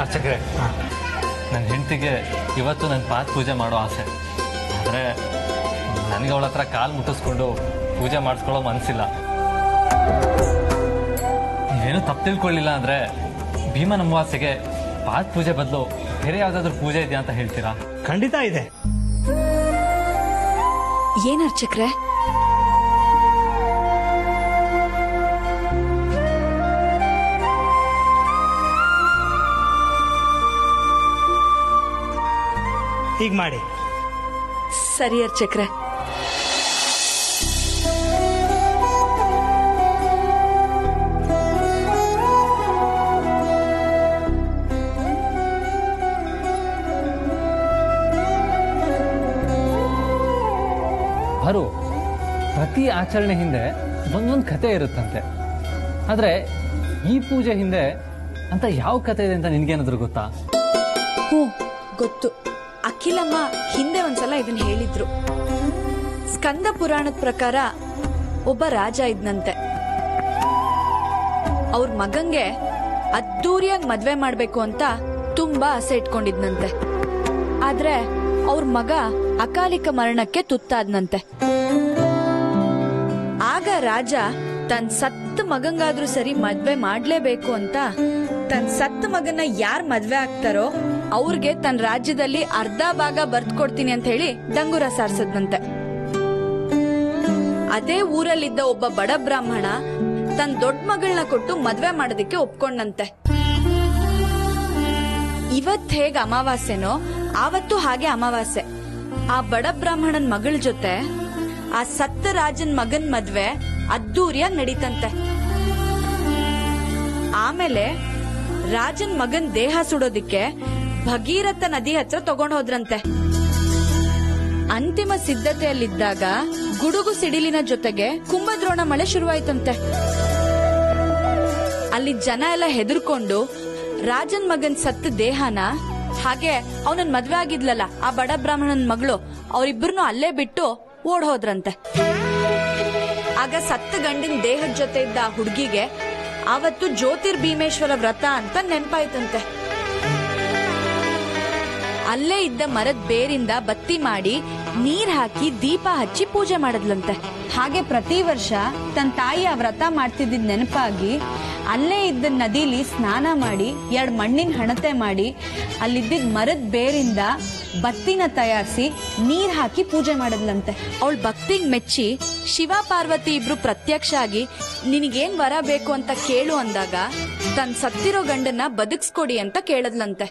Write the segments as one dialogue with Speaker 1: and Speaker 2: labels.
Speaker 1: ಅರ್ಚಕ್ರೆ, ನನ್ನ ಹೆಂಡತಿಗೆ ಇವತ್ತು ನನ್ನ ಪಾದ ಪೂಜೆ ಮಾಡೋ ಆಸೆ. ಆದರೆ ನನಗೆ ಅವಳ ಹತ್ರ ಕಾಲು ಮುಟ್ಟಿಸ್ಕೊಂಡು ಪೂಜೆ ಮಾಡಿಸ್ಕೊಳ್ಳೋ ಮನಸ್ಸಿಲ್ಲ. ನೀವೇನು ತಪ್ಪು ತಿಳ್ಕೊಳ್ಳಿಲ್ಲ ಅಂದರೆ ಭೀಮನ ಅಮಾವಾಸ್ಯೆಗೆ ಪಾದ ಪೂಜೆ ಬದಲು ಬೇರೆ ಯಾವುದಾದ್ರೂ ಪೂಜೆ ಇದೆಯಾ ಅಂತ ಹೇಳ್ತೀರಾ?
Speaker 2: ಖಂಡಿತ ಇದೆ.
Speaker 3: ಏನ್ ಅರ್ಚಕ್ರೆ?
Speaker 2: ಹೀಗೆ ಮಾಡಿ.
Speaker 3: ಸರಿ ಅರ್ಚಕ್ರೆ.
Speaker 1: ಹರು, ಪ್ರತಿ ಆಚರಣೆ ಹಿಂದೆ ಒಂದೊಂದು ಕತೆ ಇರುತ್ತಂತೆ. ಆದರೆ ಈ ಪೂಜೆ ಹಿಂದೆ ಅಂತ ಯಾವ ಕತೆ ಇದೆ ಅಂತ ನಿನ್ಗೇನಾದ್ರೂ ಗೊತ್ತಾ?
Speaker 3: ಗೊತ್ತು. ಅಖಿಲಮ್ಮ ಹಿಂದೆ ಒಂದ್ಸಲ ಇದನ್ನ ಹೇಳಿದ್ರು. ಸ್ಕಂದ ಪುರಾಣದ ಪ್ರಕಾರ ಒಬ್ಬ ರಾಜ ಇದ್ನಂತೆ. ಅವ್ರ ಮಗಂಗೆ ಅದ್ದೂರಿಯಾಗಿ ಮದ್ವೆ ಮಾಡ್ಬೇಕು ಅಂತ ತುಂಬಾ ಆಸೆ ಇಟ್ಕೊಂಡಿದ್ನಂತೆ. ಆದ್ರೆ ಅವ್ರ ಮಗ ಅಕಾಲಿಕ ಮರಣಕ್ಕೆ ತುತ್ತಾದ್ನಂತೆ. ಆಗ ರಾಜ ತನ್ ಸತ್ತ ಮಗಂಗಾದ್ರೂ ಸರಿ ಮದ್ವೆ ಮಾಡ್ಲೇಬೇಕು ಅಂತ ತನ್ ಸತ್ತ ಮಗನ ಯಾರ್ ಮದ್ವೆ ಆಗ್ತಾರೋ ಅವ್ರಿಗೆ ತನ್ನ ರಾಜ್ಯದಲ್ಲಿ ಅರ್ಧ ಭಾಗ ಬರ್ದ್ಕೊಡ್ತೀನಿ ಅಂತ ಹೇಳಿ ಡಂಗುರ ಸಾರ್ಸದ್ನಂತೆ. ಅದೇ ಊರಲ್ಲಿದ್ದ ಒಬ್ಬ ಬಡ ಬ್ರಾಹ್ಮಣ ತನ್ ದೊಡ್ಡ ಮಗಳನ್ನ ಕೊಟ್ಟು ಮದ್ವೆ ಮಾಡೋದಕ್ಕೆ ಒಪ್ಕೊಂಡಂತೆ. ಇವತ್ ಹೇಗ ಅಮಾವಾಸ್ಯೆನೋ ಆವತ್ತು ಹಾಗೆ ಅಮಾವಾಸ್ಯೆ. ಆ ಬಡ ಬ್ರಾಹ್ಮಣನ್ ಮಗಳ ಜೊತೆ ಆ ಸತ್ತ ರಾಜನ್ ಮಗನ್ ಮದ್ವೆ ಅದ್ದೂರಿಯಾಗಿ ನಡೀತಂತೆ. ಆಮೇಲೆ ರಾಜನ್ ಮಗನ್ ದೇಹ ಸುಡೋದಿಕ್ಕೆ ಭಗೀರಥ ನದಿ ಹತ್ರ ತಗೊಂಡ್ ಹೋದ್ರಂತೆ. ಅಂತಿಮ ಸಿದ್ಧತೆಯಲ್ಲಿದ್ದಾಗ ಗುಡುಗು ಸಿಡಿಲಿನ ಜೊತೆಗೆ ಕುಂಭದ್ರೋಣ ಮಳೆ ಶುರುವಾಯ್ತಂತೆ. ಅಲ್ಲಿ ಜನ ಎಲ್ಲ ಹೆದರ್ಕೊಂಡು ರಾಜನ್ ಮಗನ್ ಸತ್ತ ದೇಹನ, ಹಾಗೆ ಅವನನ್ ಮದ್ವೆ ಆಗಿದ್ಲಲ್ಲ ಆ ಬಡ ಬ್ರಾಹ್ಮಣನ್ ಮಗಳು, ಅವರಿಬ್ಬರನ್ನು ಅಲ್ಲೇ ಬಿಟ್ಟು ಓಡ್ ಹೋದ್ರಂತೆ. ಆಗ ಸತ್ತ ಗಂಡಿನ ದೇಹದ ಜೊತೆ ಇದ್ದ ಆ ಹುಡುಗಿಗೆ ಅವತ್ತು ಜ್ಯೋತಿರ್ಭೀಮೇಶ್ವರ ವ್ರತ ಅಂತ ನೆನ್ಪಾಯ್ತಂತೆ. ಅಲ್ಲೇ ಇದ್ದ ಮರದ ಬೇರಿಂದ ಬತ್ತಿ ಮಾಡಿ ನೀರ್ ಹಾಕಿ ದೀಪ ಹಚ್ಚಿ ಪೂಜೆ ಮಾಡದ್ಲಂತೆ. ಹಾಗೆ ಪ್ರತಿ ವರ್ಷ ತನ್ನ ತಾಯಿ ಆ ವ್ರತ ಮಾಡ್ತಿದ್ದ ನೆನಪಾಗಿ ಅಲ್ಲೇ ಇದ್ದ ನದಿಲಿ ಸ್ನಾನ ಮಾಡಿ 2 ಮಣ್ಣಿನ ಹಣತೆ ಮಾಡಿ ಅಲ್ಲಿದ್ದ ಮರದ ಬೇರಿಂದ ಬತ್ತಿನ ತಯಾರಿಸಿ ನೀರ್ ಹಾಕಿ ಪೂಜೆ ಮಾಡದ್ಲಂತೆ. ಅವಳ ಭಕ್ತಿಗ್ ಮೆಚ್ಚಿ ಶಿವ ಪಾರ್ವತಿ ಇಬ್ರು ಪ್ರತ್ಯಕ್ಷ ಆಗಿ ನಿನಗೇನ್ ವರ ಬೇಕು ಅಂತ ಕೇಳು ಅಂದಾಗ ತನ್ ಸತ್ತಿರೋ ಗಂಡನ್ನ ಬದುಕ್ಸ್ಕೊಡಿ ಅಂತ ಕೇಳದ್ಲಂತೆ.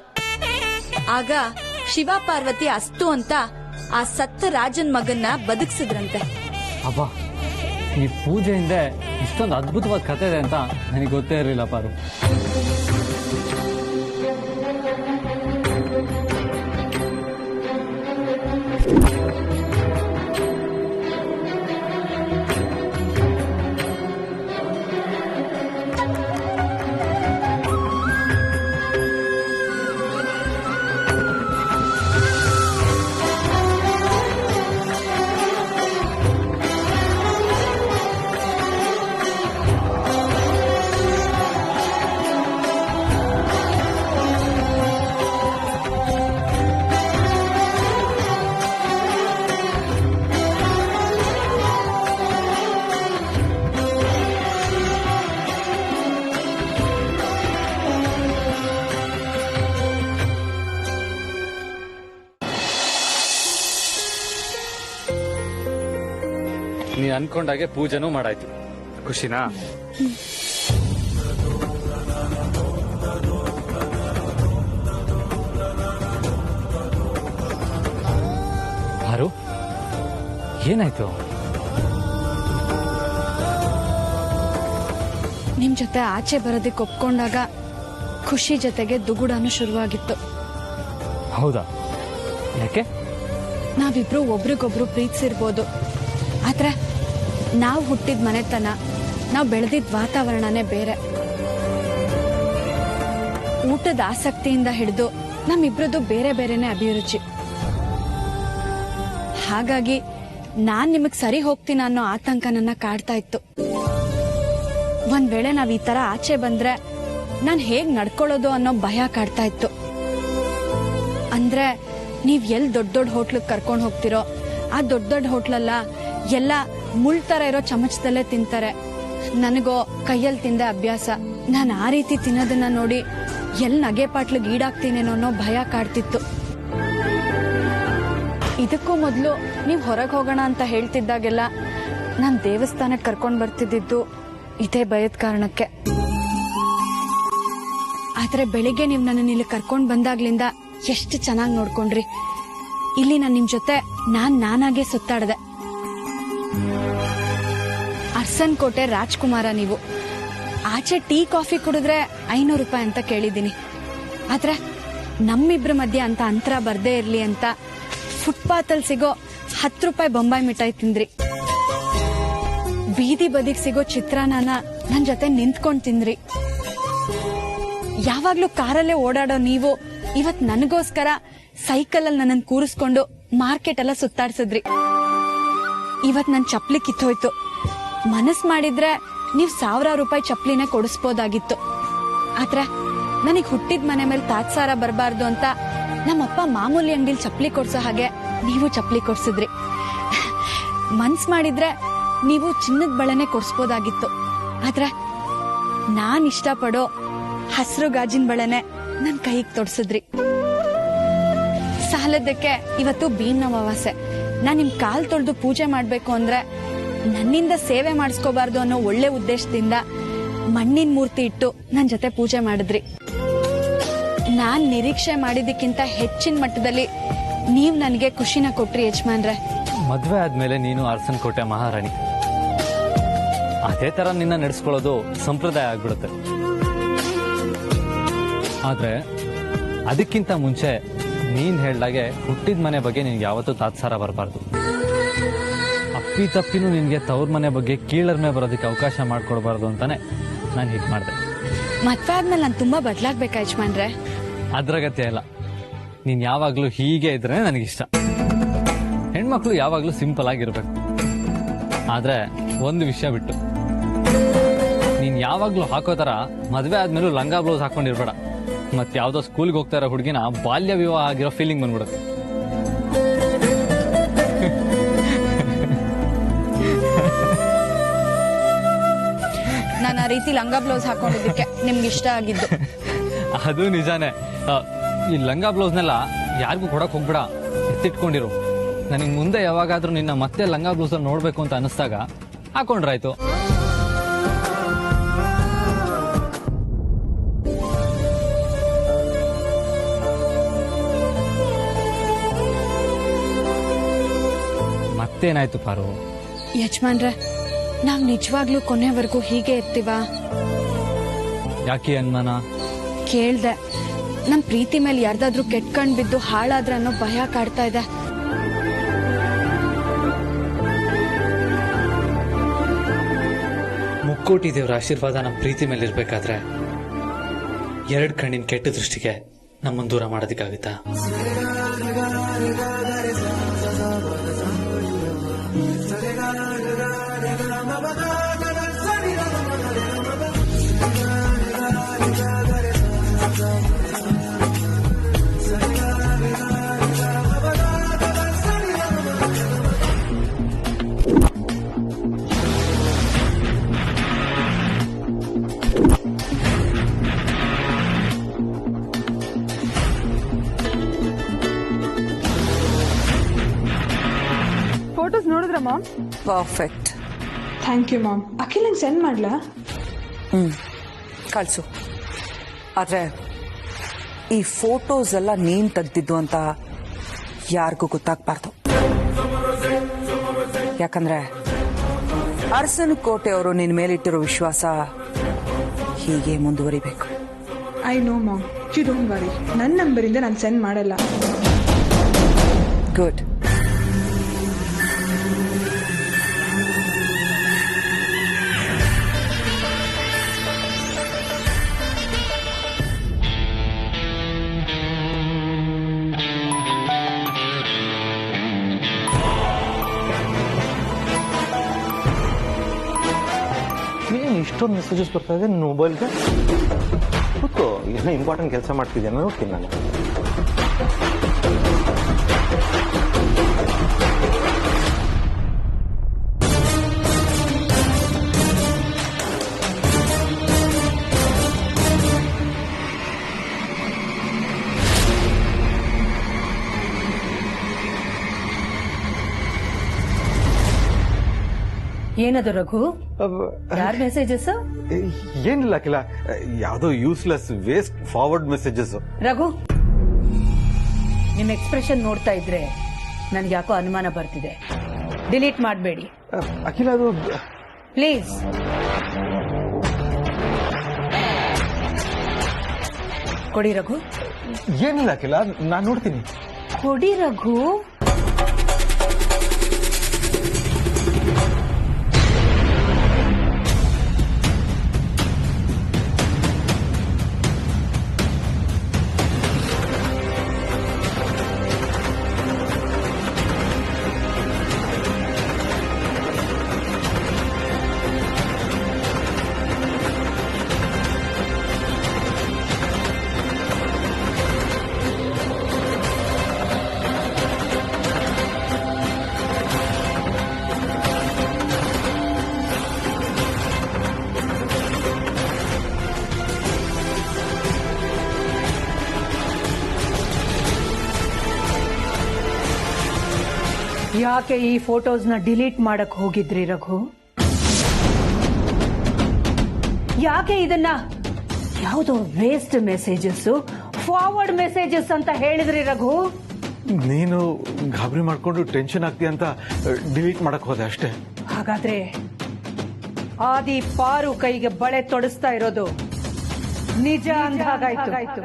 Speaker 3: ಆಗ ಶಿವ ಪಾರ್ವತಿ ಅಸ್ತು ಅಂತ ಆ ಸತ್ತ ರಾಜನ್ ಮಗನ್ನ ಬದುಕ್ಸಿದ್ರಂತೆ.
Speaker 1: ಅಬ್ಬಾ, ಈ ಪೂಜೆಯಿಂದ ಇಷ್ಟೊಂದು ಅದ್ಭುತವಾದ ಕತೆ ಇದೆ ಅಂತ ನನಗೆ ಗೊತ್ತೇ ಇರಲಿಲ್ಲ ಪಾರು. ನೀ ಅನ್ಕೊಂಡಾಗೆ ಪೂಜೆನೂ ಮಾಡಾಯ್ತು. ಖುಷಿನಾ? ಹಾರು, ಏನಾಯ್ತು?
Speaker 3: ನಿಮ್ ಜೊತೆ ಆಚೆ ಬರೋದಕ್ಕೆ ಒಪ್ಕೊಂಡಾಗ ಖುಷಿ ಜೊತೆಗೆ ದುಗುಡನು ಶುರುವಾಗಿತ್ತು.
Speaker 1: ಹೌದಾ? ಯಾಕೆ?
Speaker 3: ನಾವಿಬ್ರು ಒಬ್ರಿಗೊಬ್ರು ಪ್ರೀತಿಸಿರ್ಬೋದು, ಆದ್ರೆ ನಾವು ಹುಟ್ಟಿದ ಮನೆತನ, ನಾವು ಬೆಳೆದಿದ್ದ ವಾತಾವರಣನೇ ಬೇರೆ. ಊಟದ ಆಸಕ್ತಿಯಿಂದ ಹಿಡಿದು ನಮ್ಮಿಬ್ರದ್ದು ಬೇರೆ ಬೇರೆನೆ ಅಭಿರುಚಿ. ಹಾಗಾಗಿ ನಾನ್ ನಿಮಗ್ ಸರಿ ಹೋಗ್ತೀನ ಅನ್ನೋ ಆತಂಕ ನನ್ನ ಕಾಡ್ತಾ ಇತ್ತು. ಒಂದ್ ವೇಳೆ ನಾವ್ ಈ ತರ ಆಚೆ ಬಂದ್ರೆ ನಾನ್ ಹೇಗ್ ನಡ್ಕೊಳ್ಳೋದು ಅನ್ನೋ ಭಯ ಕಾಡ್ತಾ ಇತ್ತು. ಅಂದ್ರೆ ನೀವ್ ಎಲ್ ದೊಡ್ಡ ದೊಡ್ಡ ಹೋಟ್ಲಿಗೆ ಕರ್ಕೊಂಡ್ ಹೋಗ್ತಿರೋ ಆ ದೊಡ್ಡ ದೊಡ್ಡ ಹೋಟ್ಲಲ್ಲ ಎಲ್ಲ ಮುಳ್ ತರ ಇರೋ ಚಮಚದಲ್ಲೇ ತಿಂತಾರೆ. ನನಗೋ ಕೈಯಲ್ಲಿ ತಿಂದ ಅಭ್ಯಾಸ. ನಾನ್ ಆ ರೀತಿ ತಿನ್ನೋದನ್ನ ನೋಡಿ ಎಲ್ ನಗೆ ಪಾಟ್ಲಿಗೆ ಈಡಾಗ್ತೀನೇನೋ ಅನ್ನೋ ಭಯ ಕಾಡ್ತಿತ್ತು. ಇದಕ್ಕೂ ಮೊದ್ಲು ನೀವ್ ಹೊರಗೆ ಹೋಗೋಣ ಅಂತ ಹೇಳ್ತಿದ್ದಾಗೆಲ್ಲ ನಾನ್ ದೇವಸ್ಥಾನಕ್ಕೆ ಕರ್ಕೊಂಡ್ ಬರ್ತಿದ್ದು ಇದೇ ಭಯದ ಕಾರಣಕ್ಕೆ. ಆದ್ರೆ ಬೆಳಿಗ್ಗೆ ನೀವ್ ನನ್ನ ಇಲ್ಲಿ ಕರ್ಕೊಂಡ್ ಬಂದಾಗ್ಲಿಂದ ಎಷ್ಟು ಚೆನ್ನಾಗಿ ನೋಡ್ಕೊಂಡ್ರಿ. ಇಲ್ಲಿ ನಾನ್ ನಿಮ್ ಜೊತೆ ನಾನಾಗೆ ಸುತ್ತಾಡ್ದೆ. ಅರ್ಸನ್ ಕೋಟೆ ರಾಜ್ಕುಮಾರ ನೀವು. ಆಚೆ ಟೀ ಕಾಫಿ ಕುಡಿದ್ರೆ 500 ರೂಪಾಯಿ ಅಂತ ಕೇಳಿದೀನಿ. ಆದ್ರೆ ನಮ್ಮಿಬ್ರ ಮಧ್ಯೆ ಅಂತ ಅಂತರ ಬರ್ದೇ ಇರ್ಲಿ ಅಂತ ಫುಟ್ಪಾತ್ ಅಲ್ಲಿ ಸಿಗೋ 10 ರೂಪಾಯಿ ಬೊಂಬಾಯಿ ಮಿಠಾಯಿ ತಿಂದ್ರಿ. ಬೀದಿ ಬದಿಗ್ ಸಿಗೋ ಚಿತ್ರಾನ್ನ ನನ್ ಜೊತೆ ನಿಂತ್ಕೊಂಡ್ ತಿಂದ್ರಿ. ಯಾವಾಗ್ಲೂ ಕಾರಲ್ಲೇ ಓಡಾಡೋ ನೀವು ಇವತ್ ನನಗೋಸ್ಕರ ಸೈಕಲ್ ಅಲ್ಲಿ ನನ್ನನ್ನು ಕೂರಿಸ್ಕೊಂಡು ಮಾರ್ಕೆಟ್ ಎಲ್ಲ ಸುತ್ತಾಡ್ಸಿದ್ರಿ. ಇವತ್ ನನ್ ಚಪ್ಲಿ ಕಿತ್ತೋಯ್ತು. ಮನಸ್ ಮಾಡಿದ್ರೆ ನೀವ್ 1000 ರೂಪಾಯಿ ಚಪ್ಲಿನೇ ಕೊಡಿಸ್ಬೋದಾಗಿತ್ತು. ಆದ್ರೆ ನನಗ್ ಹುಟ್ಟಿದ ಮನೆ ಮೇಲೆ ತಾತ್ಸಾರ ಬರಬಾರ್ದು ಅಂತ ನಮ್ಮಪ್ಪ ಮಾಮೂಲಿ ಅಂಗಡಿಲ್ ಚಪ್ಲಿ ಕೊಡ್ಸೋ ಹಾಗೆ ನೀವು ಚಪ್ಲಿ ಕೊಡ್ಸಿದ್ರಿ. ಮನ್ಸ್ ಮಾಡಿದ್ರೆ ನೀವು ಚಿನ್ನದ ಬಳೆನೆ ಕೊಡ್ಸ್ಬೋದಾಗಿತ್ತು. ಆದ್ರೆ ನಾನ್ ಇಷ್ಟಪಡೋ ಹಸಿರು ಗಾಜಿನ ಬಳೆನೆ ನನ್ ಕೈಗೆ ತೊಡ್ಸಿದ್ರಿ. ಸಾಲದಕ್ಕೆ ಇವತ್ತು ಭೀಮ್ನ ಅಮಾವಾಸ್ಯೆ. ನಾನ್ ನಿಮ್ ಕಾಲ್ ತೊಳೆದು ಪೂಜೆ ಮಾಡ್ಬೇಕು ಅಂದ್ರೆ ನನ್ನಿಂದ ಸೇವೆ ಮಾಡಿಸ್ಕೋಬಾರ್ದು ಅನ್ನೋ ಒಳ್ಳೆ ಉದ್ದೇಶದಿಂದ ಮಣ್ಣಿನ ಮೂರ್ತಿ ಇಟ್ಟು ನನ್ ಜೊತೆ ಪೂಜೆ ಮಾಡಿದ್ರಿ. ನಾನ್ ನಿರೀಕ್ಷೆ ಮಾಡಿದಕ್ಕಿಂತ ಹೆಚ್ಚಿನ ಮಟ್ಟದಲ್ಲಿ ನೀವ್ ನನಗೆ ಖುಷಿನ ಕೊಟ್ರಿ ಯಜಮಾನ್ರೆ.
Speaker 1: ಮದ್ವೆ ಆದ್ಮೇಲೆ ನೀನು ಅರಸನ್ ಕೋಟೆ ಮಹಾರಾಣಿ. ಅದೇ ತರ ನಿನ್ನ ನಡೆಸ್ಕೊಳ್ಳೋದು ಸಂಪ್ರದಾಯ ಆಗ್ಬಿಡುತ್ತೆ. ಆದ್ರೆ ಅದಕ್ಕಿಂತ ಮುಂಚೆ ನೀನ್ ಹೇಳ್ದಾಗೆ ಹುಟ್ಟಿದ ಮನೆ ಬಗ್ಗೆ ನಿನ್ಗೆ ಯಾವತ್ತೂ ತಾತ್ಸಾರ ಬರಬಾರ್ದು. ಅಪ್ಪಿ ತಪ್ಪಿನೂ ನಿನ್ಗೆ ತವ್ರ ಮನೆ ಬಗ್ಗೆ ಕೀಳರ್ಮೆ ಬರೋದಕ್ಕೆ ಅವಕಾಶ ಮಾಡ್ಕೊಡ್ಬಾರ್ದು ಅಂತಾನೆ ನಾನು ಹೀಗೆ ಮಾಡಿದೆ.
Speaker 3: ಮದ್ವೆ ಆದ್ಮೇಲೆ ನಾನು ತುಂಬಾ ಬದಲಾಗ್ಬೇಕಾ ಯಜಮಾನ್ರೆ?
Speaker 1: ಅದ್ರಗತ್ಯ ಇಲ್ಲ. ನೀನ್ ಯಾವಾಗ್ಲೂ ಹೀಗೆ ಇದ್ರೆ ನನಗಿಷ್ಟ. ಹೆಣ್ಮಕ್ಳು ಯಾವಾಗ್ಲೂ ಸಿಂಪಲ್ ಆಗಿರ್ಬೇಕು. ಆದ್ರೆ ಒಂದು ವಿಷಯ ಬಿಟ್ಟು, ನೀನ್ ಯಾವಾಗ್ಲೂ ಹಾಕೋ ತರ ಮದ್ವೆ ಆದ್ಮೇಲೂ ಲಂಗ ಬ್ಲೌಸ್ ಹಾಕೊಂಡಿರ್ಬೇಡ. ಮತ್ ಯಾವ್ದೋ ಸ್ಕೂಲ್ಗೆ ಹೋಗ್ತಾ ಇರೋ ಹುಡುಗಿನ ಬಾಲ್ಯ ವಿವಾಹ ಆಗಿರೋ ಫೀಲಿಂಗ್ ಬಂದ್ಬಿಡುತ್ತೆ.
Speaker 3: ನಾನು ಆ ರೀತಿ ಲಂಗ ಬ್ಲೌಸ್ ಹಾಕೊಂಡಿದ್ದಕ್ಕೆ ನಿಮ್ಗೆ ಇಷ್ಟ ಆಗಿದ್ದು.
Speaker 1: ಅದು ನಿಜಾನೇ. ಈ ಲಂಗ ಬ್ಲೌಸ್ನೆಲ್ಲ ಯಾರಿಗೂ ಕೊಡಕ್ ಹೋಗ್ಬಿಡ, ಎತ್ತಿಟ್ಕೊಂಡಿರು. ನನಗೆ ಮುಂದೆ ಯಾವಾಗಾದ್ರೂ ನಿನ್ನ ಮತ್ತೆ ಲಂಗ ಬ್ಲೌಸ್ ಅಲ್ಲಿ ನೋಡ್ಬೇಕು ಅಂತ ಅನಿಸ್ದಾಗ ಹಾಕೊಂಡ್ರಾಯ್ತು. ಮತ್ತೇನಾಯ್ತು ಪಾರು?
Speaker 3: ಯಜಮಾನ್ರೆ, ನಾವ್ ನಿಜವಾಗ್ಲೂ ಕೊನೆವರೆಗೂ ಹೀಗೆ ಇರ್ತೀವ?
Speaker 1: ಯಾಕೆ ಅನ್ಮಾನ?
Speaker 3: ಕೇಳ್ದೆ. ನಮ್ ಪ್ರೀತಿ ಮೇಲೆ ಯಾರ್ದಾದ್ರೂ ಕೆಟ್ಕಂಡ್ ಬಿದ್ದು ಹಾಳಾದ್ರ ಅನ್ನೋ ಭಯ ಕಾಡ್ತಾ ಇದೆ.
Speaker 1: ಮುಕ್ಕೋಟಿ ದೇವರ ಆಶೀರ್ವಾದ ನಮ್ಮ ಪ್ರೀತಿ ಮೇಲೆ ಇರ್ಬೇಕಾದ್ರೆ 2 ಕಣ್ಣಿನ ಕೆಟ್ಟ ದೃಷ್ಟಿಗೆ ನಮ್ಮನ್ನು ದೂರ ಮಾಡೋದಕ್ಕಾಗುತ್ತಾ?
Speaker 4: ಫೋಟೋಸ್ ನೋಡಿದ್ರ ma'am?
Speaker 5: Perfect.
Speaker 4: Thank you ma'am. ಅಖಿಲಂಗೆ ಸೆಂಡ್ ಮಾಡ್ಲಾ?
Speaker 5: ಕಳ್ಸು. ಆದ್ರೆ ಈ ಫೋಟೋಸ್ ಎಲ್ಲ ನೀನ್ ತೆಗ್ದಿದ್ದು ಅಂತ ಯಾರಿಗೂ ಗೊತ್ತಾಗ್ಬಾರ್ದು. ಯಾಕಂದ್ರೆ ಅರಸನ ಕೋಟೆ ಅವರು ನಿನ್ ಮೇಲಿಟ್ಟಿರೋ ವಿಶ್ವಾಸ ಹೀಗೆ ಮುಂದುವರಿಬೇಕು.
Speaker 4: I know mom, you don't worry. ನನ್ನ ನಂಬರಿಂದ ನಾನು ಸೆಂಡ್ ಮಾಡಲ್ಲ.
Speaker 5: ಗುಡ್.
Speaker 6: ಇಷ್ಟೊಂದು ಮೆಸೇಜಸ್ ಬರ್ತಾ ಇದೆ ನಿನ್ನ ಮೊಬೈಲ್ಗೆ. ಕೂತ್ಕೋ, ಏನೋ ಇಂಪಾರ್ಟೆಂಟ್ ಕೆಲಸ ಮಾಡ್ತಿದ್ದೇನೆ, ನೋಡ್ತೀನಿ ನಾನು.
Speaker 7: ಏನದು ರಘು? ಯಾರ್ ಮೆಸೇಜಸ್?
Speaker 6: ಏನಿಲ್ಲ ಅಖಿಲ, ಯಾವುದೋ useless waste forward messages.
Speaker 7: Raghu, ನಿಮ್ ಎಕ್ಸ್ಪ್ರೆಷನ್ ನೋಡ್ತಾ ಇದ್ರೆ ನನ್ಗೆ ಯಾಕೋ ಅನುಮಾನ ಬರ್ತಿದೆ. ಡಿಲೀಟ್ ಮಾಡಬೇಡಿ
Speaker 6: ಅಖಿಲ, ಅದು
Speaker 7: ಪ್ಲೀಸ್. ಕೊಡಿ ರಘು.
Speaker 6: ಏನಿಲ್ಲ ಅಖಿಲ, ನಾನು ನೋಡ್ತೀನಿ.
Speaker 7: ಕೊಡಿ ರಘು. ಯಾಕೆ ಈ ಫೋಟೋಸ್ನ ಡಿಲೀಟ್ ಮಾಡಕ್ ಹೋಗಿದ್ರಿ ರಘು? ಯಾಕೆ ಇದನ್ನ ಯಾವುದೋ ವೇಸ್ಟ್ ಮೆಸೇಜಸ್, ಫಾರ್ವರ್ಡ್ ಮೆಸೇಜಸ್ ಅಂತ ಹೇಳಿದ್ರಿ ರಘು?
Speaker 6: ನೀನು ಗಾಬರಿ ಮಾಡ್ಕೊಂಡು ಟೆನ್ಷನ್ ಆಗ್ತೀಯ ಅಂತ ಡಿಲೀಟ್ ಮಾಡಕ್ ಹೋದೆ ಅಷ್ಟೇ.
Speaker 7: ಹಾಗಾದ್ರೆ ಆದಿ ಪಾರು ಕೈಗೆ ಬಳೆ ತೊಡಸ್ತಾ ಇರೋದು ನಿಜ ಅಂದಾಗಾಯ್ತು.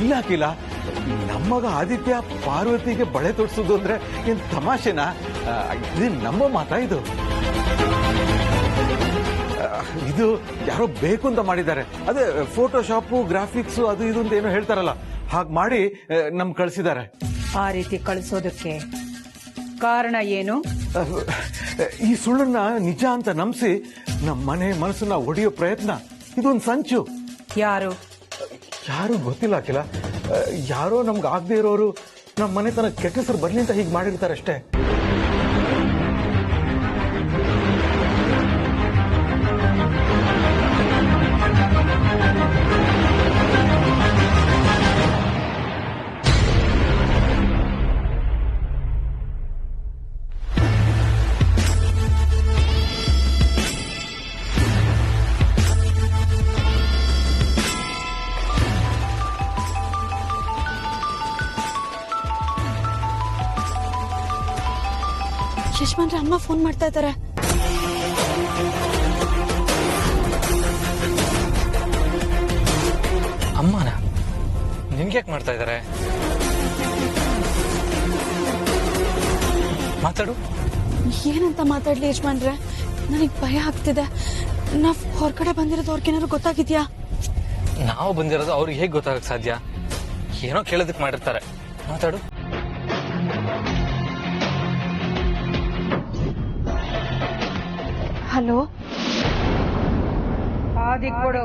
Speaker 6: ಇಲ್ಲ ಅಖಿಲ, ನಮ್ಮಗ ಆದಿತ್ಯ ಪಾರ್ವತಿಗೆ ಬಳೆ ತೊಡ್ಸೋದು ಅಂದ್ರೆ ಏನ್ ತಮಾಷೆನಾ? ಇದು ನಮ್ಮ ಮಾತಾ? ಇದು ಯಾರೋ ಬೇಕು ಅಂತ ಮಾಡಿದ್ದಾರೆ. ಅದೇ ಫೋಟೋಶಾಪು, ಗ್ರಾಫಿಕ್ಸ್, ಅದು ಇದು ಅಂತ ಏನೋ ಹೇಳ್ತಾರಲ್ಲ, ಹಾಗೆ ಮಾಡಿ ನಮ್ ಕಳಿಸಿದ್ದಾರೆ.
Speaker 7: ಆ ರೀತಿ ಕಳಿಸೋದಕ್ಕೆ ಕಾರಣ ಏನು?
Speaker 6: ಈ ಸುಳ್ಳನ್ನ ನಿಜ ಅಂತ ನಂಬಿಸಿ ನಮ್ಮ ಮನೆ ಮನಸ್ಸನ್ನ ಒಡೆಯೋ ಪ್ರಯತ್ನ. ಇದೊಂದು ಸಂಚು. ಯಾರು ಗೊತ್ತಿಲ್ಲ ಅಖಿಲ. ಯಾರೋ ನಮ್ಗೆ ಆಗದೆ ಇರೋರು ನಮ್ಮ ಮನೆತನ ಕೆಟ್ಟ ಹೆಸರು ಬರ್ಲಿ ಅಂತ ಹೀಗೆ ಮಾಡಿರ್ತಾರೆ ಅಷ್ಟೇ.
Speaker 3: ಯಶಮಾನ್ರೆ, ಅಮ್ಮ ಫೋನ್ ಮಾಡ್ತಾ ಇದ್ದಾರೆ.
Speaker 1: ಅಮ್ಮನ ನಿನ್ಗ್ಯಾಕೆ ಮಾಡ್ತಾ ಇದ್ದಾರೆ? ಮಾತಾಡು.
Speaker 3: ಏನಂತ ಮಾತಾಡ್ಲಿ ಯಶಮಾನ್ರೆ? ನನಗ್ ಭಯ ಆಗ್ತಿದೆ. ನಾವ್ ಹೊರಗಡೆ ಬಂದಿರೋದು ಅವ್ರಿಗೇನಾದ್ರು ಗೊತ್ತಾಗಿದ್ಯಾ?
Speaker 1: ನಾವು ಬಂದಿರೋದು ಅವ್ರಿಗೆ ಹೇಗೆ ಗೊತ್ತಾಗಕ್ ಸಾಧ್ಯ? ಏನೋ ಕೇಳೋದಕ್ಕೆ ಮಾಡಿರ್ತಾರೆ. ಮಾತಾಡು.
Speaker 3: ಹಲೋ,
Speaker 7: ಆದಿ ಕೊಡು.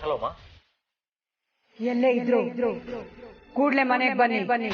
Speaker 1: ಹಲೋ ಮಾ.
Speaker 7: ಎಲ್ಲೇ ಇದ್ರು ಕೂಡ್ಲೆ ಮನೆಗೆ ಬನ್ನಿ.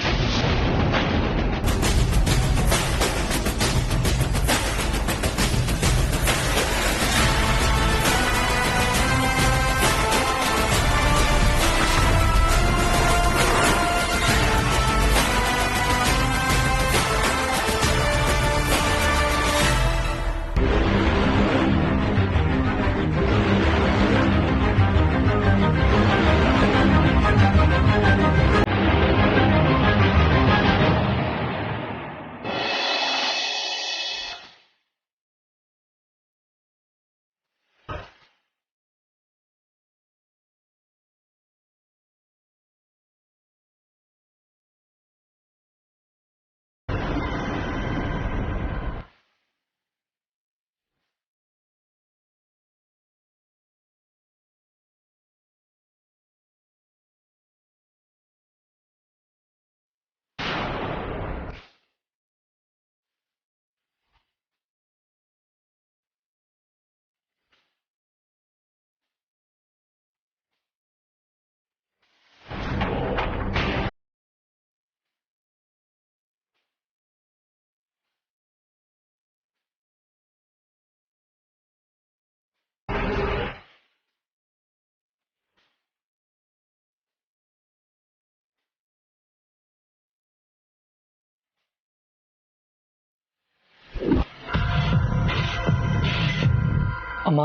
Speaker 8: ಅಮ್ಮ,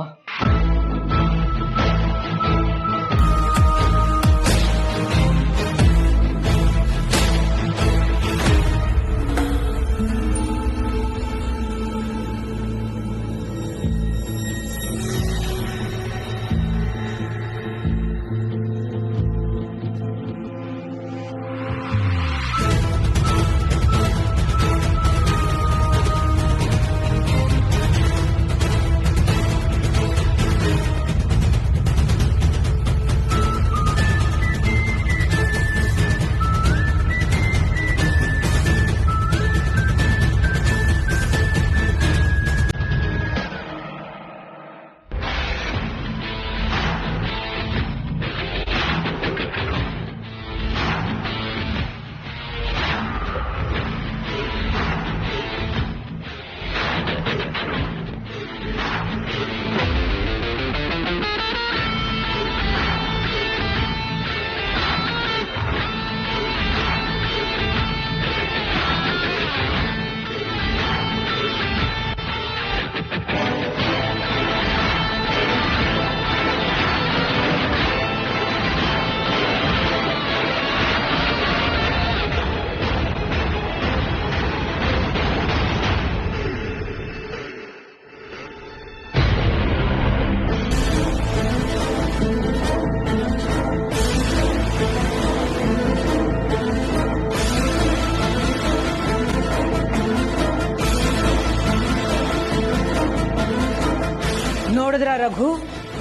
Speaker 7: ನೋಡಿದ್ರ ರಘು,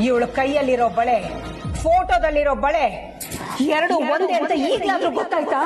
Speaker 7: ಇವಳ ಕೈಯಲ್ಲಿರೋ ಬಳೆ, ಫೋಟೋದಲ್ಲಿರೋ ಬಳೆ ಎರಡು ಒಂದೇ ಅಂತ ಈಗಲಾದ್ರೂ ಗೊತ್ತಾಯ್ತಾ?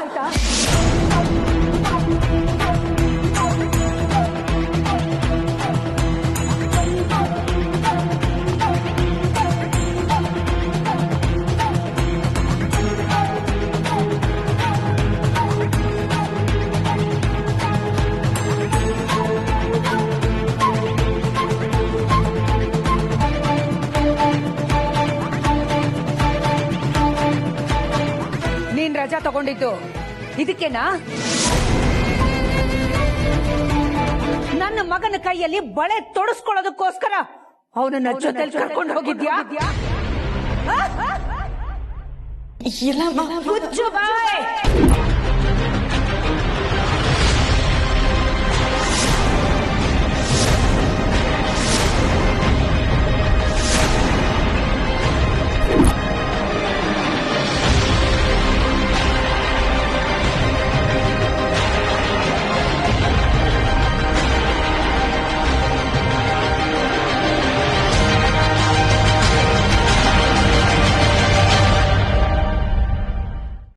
Speaker 7: ನೀನ್ ರಜಾ ತಗೊಂಡಿದ್ದು ಇದಕ್ಕೇನಾ? ನನ್ನ ಮಗನ ಕೈಯಲ್ಲಿ ಬಳೆ ತೊಡಸ್ಕೊಳ್ಳೋದಕ್ಕೋಸ್ಕರ ಅವನನ್ನ ಜೊತೆಲಿ ಕರ್ಕೊಂಡು ಹೋಗಿದ್ಯಾ?
Speaker 8: ಇಲ್ಲ
Speaker 7: ಮುಚ್ಚು ಬಾಯ್.